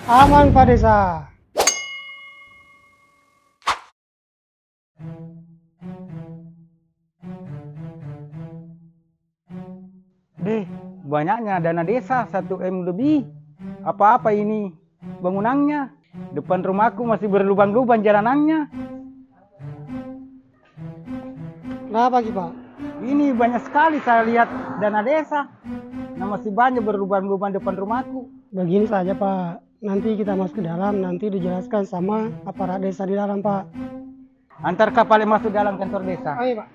Aman Pak Desa. Deh, banyaknya dana desa 1 M lebih. Apa-apa ini bangunannya? Depan rumahku masih berlubang-lubang jalanannya. Kenapa lagi Pak? Ini banyak sekali saya lihat dana desa. Nah, masih banyak berlubang-lubang depan rumahku. Begini saja Pak, nanti kita masuk ke dalam, nanti dijelaskan sama aparat desa di dalam Pak. Antar kapal yang masuk dalam kantor desa. Ayo Pak.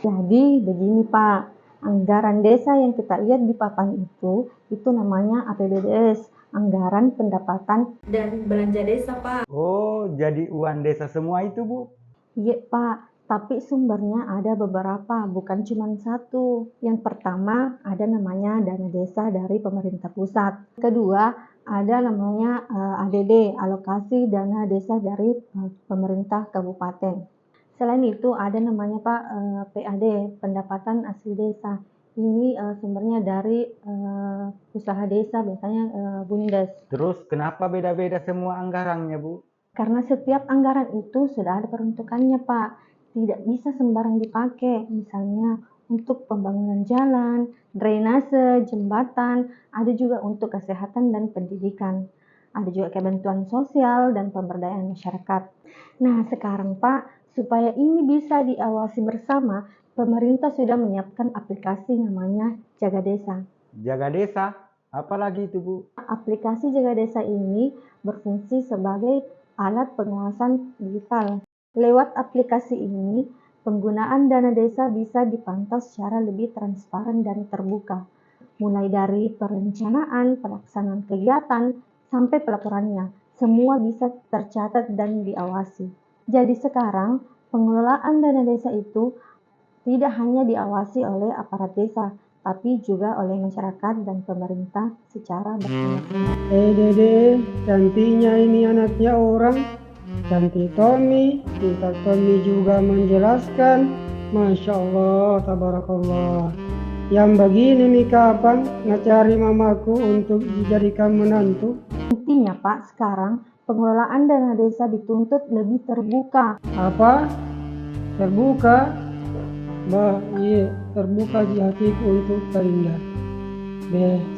Jadi begini Pak, anggaran desa yang kita lihat di papan itu namanya APBDes, anggaran pendapatan dari belanja desa Pak. Oh, jadi uang desa semua itu, Bu? Iya Pak, tapi sumbernya ada beberapa, bukan cuma satu. Yang pertama ada namanya dana desa dari pemerintah pusat. Kedua ada namanya ADD, alokasi dana desa dari pemerintah kabupaten. Selain itu ada namanya Pak PAD, pendapatan asli desa. Ini sumbernya dari usaha desa, biasanya BUMDes. Terus kenapa beda-beda semua anggarannya, Bu? Karena setiap anggaran itu sudah ada peruntukannya Pak. Tidak bisa sembarang dipakai. Misalnya untuk pembangunan jalan, drainase, jembatan, ada juga untuk kesehatan dan pendidikan. Ada juga kebantuan sosial dan pemberdayaan masyarakat. Nah sekarang Pak, supaya ini bisa diawasi bersama, pemerintah sudah menyiapkan aplikasi namanya Jaga Desa. Jaga desa? Apalagi itu, Bu? Aplikasi Jaga Desa ini berfungsi sebagai alat pengawasan digital. Lewat aplikasi ini, penggunaan dana desa bisa dipantau secara lebih transparan dan terbuka. Mulai dari perencanaan, pelaksanaan kegiatan, sampai pelaporannya. Semua bisa tercatat dan diawasi. Jadi sekarang, pengelolaan dana desa itu tidak hanya diawasi oleh aparat desa, tapi juga oleh masyarakat dan pemerintah secara bersama-sama. Dede, cantiknya ini anaknya orang. Cantik Tommy, kita Tommy juga menjelaskan. Masya Allah, tabarakallah. Yang begini nih kapan ngecari mamaku untuk dijadikan menantu? Intinya Pak, sekarang pengelolaan dana desa dituntut lebih terbuka. Apa? Terbuka? Bah, iya, terbuka di hatiku untuk Karinda.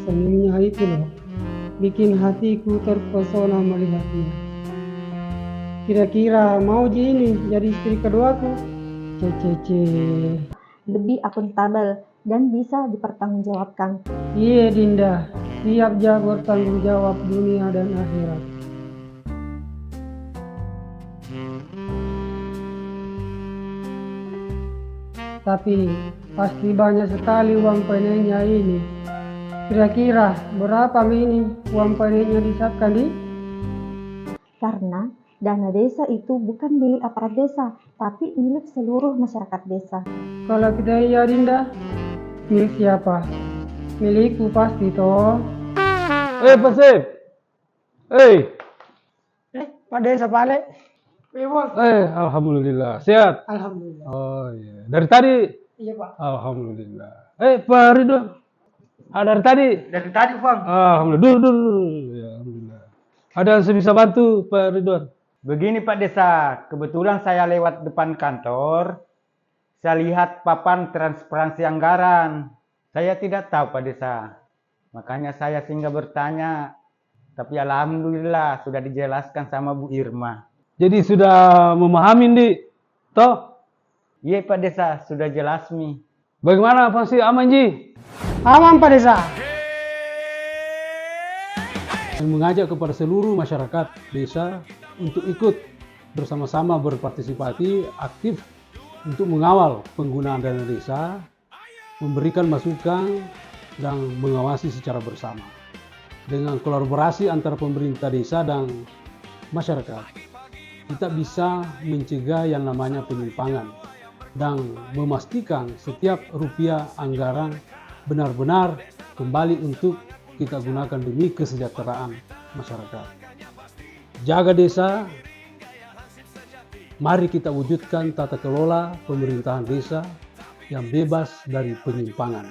Senyumnya itu loh, bikin hatiku terpesona melihatnya. Kira-kira mau ini jadi istri keduaku? Cece. Lebih akuntabel dan bisa dipertanggungjawabkan. Iya Dinda, siap jago bertanggung jawab dunia dan akhirat. Tapi pasti banyak sekali uang panennya ini. Kira-kira berapa ini uang panennya disiapkan di? Karena dana desa itu bukan milik aparat desa, tapi milik seluruh masyarakat desa. Kalau kita iya Dinda, milik siapa? Milikku pasti toh. Pak Sip. Pak Desa Pale. Alhamdulillah. Sehat? Alhamdulillah. Oh iya. Dari tadi? Iya Pak. Alhamdulillah. Pak Ridwan. Dari tadi? Dari tadi, Bang. Alhamdulillah. Dulu. Ya, alhamdulillah. Ada yang saya bisa bantu, Pak Ridwan? Begini Pak Desa, kebetulan saya lewat depan kantor, saya lihat papan transparansi anggaran. Saya tidak tahu Pak Desa, makanya saya singgah bertanya. Tapi alhamdulillah sudah dijelaskan sama Bu Irma. Jadi sudah memahami, Di? Toh? Iya Pak Desa, sudah jelas Mi. Bagaimana Pak Sip, aman, Ji? Aman Pak Desa. Dan mengajak kepada seluruh masyarakat desa untuk ikut bersama-sama berpartisipasi aktif untuk mengawal penggunaan dana desa, memberikan masukan, dan mengawasi secara bersama. Dengan kolaborasi antara pemerintah desa dan masyarakat, kita bisa mencegah yang namanya penyimpangan dan memastikan setiap rupiah anggaran benar-benar kembali untuk kita gunakan demi kesejahteraan masyarakat. Jaga desa, mari kita wujudkan tata kelola pemerintahan desa yang bebas dari penyimpangan.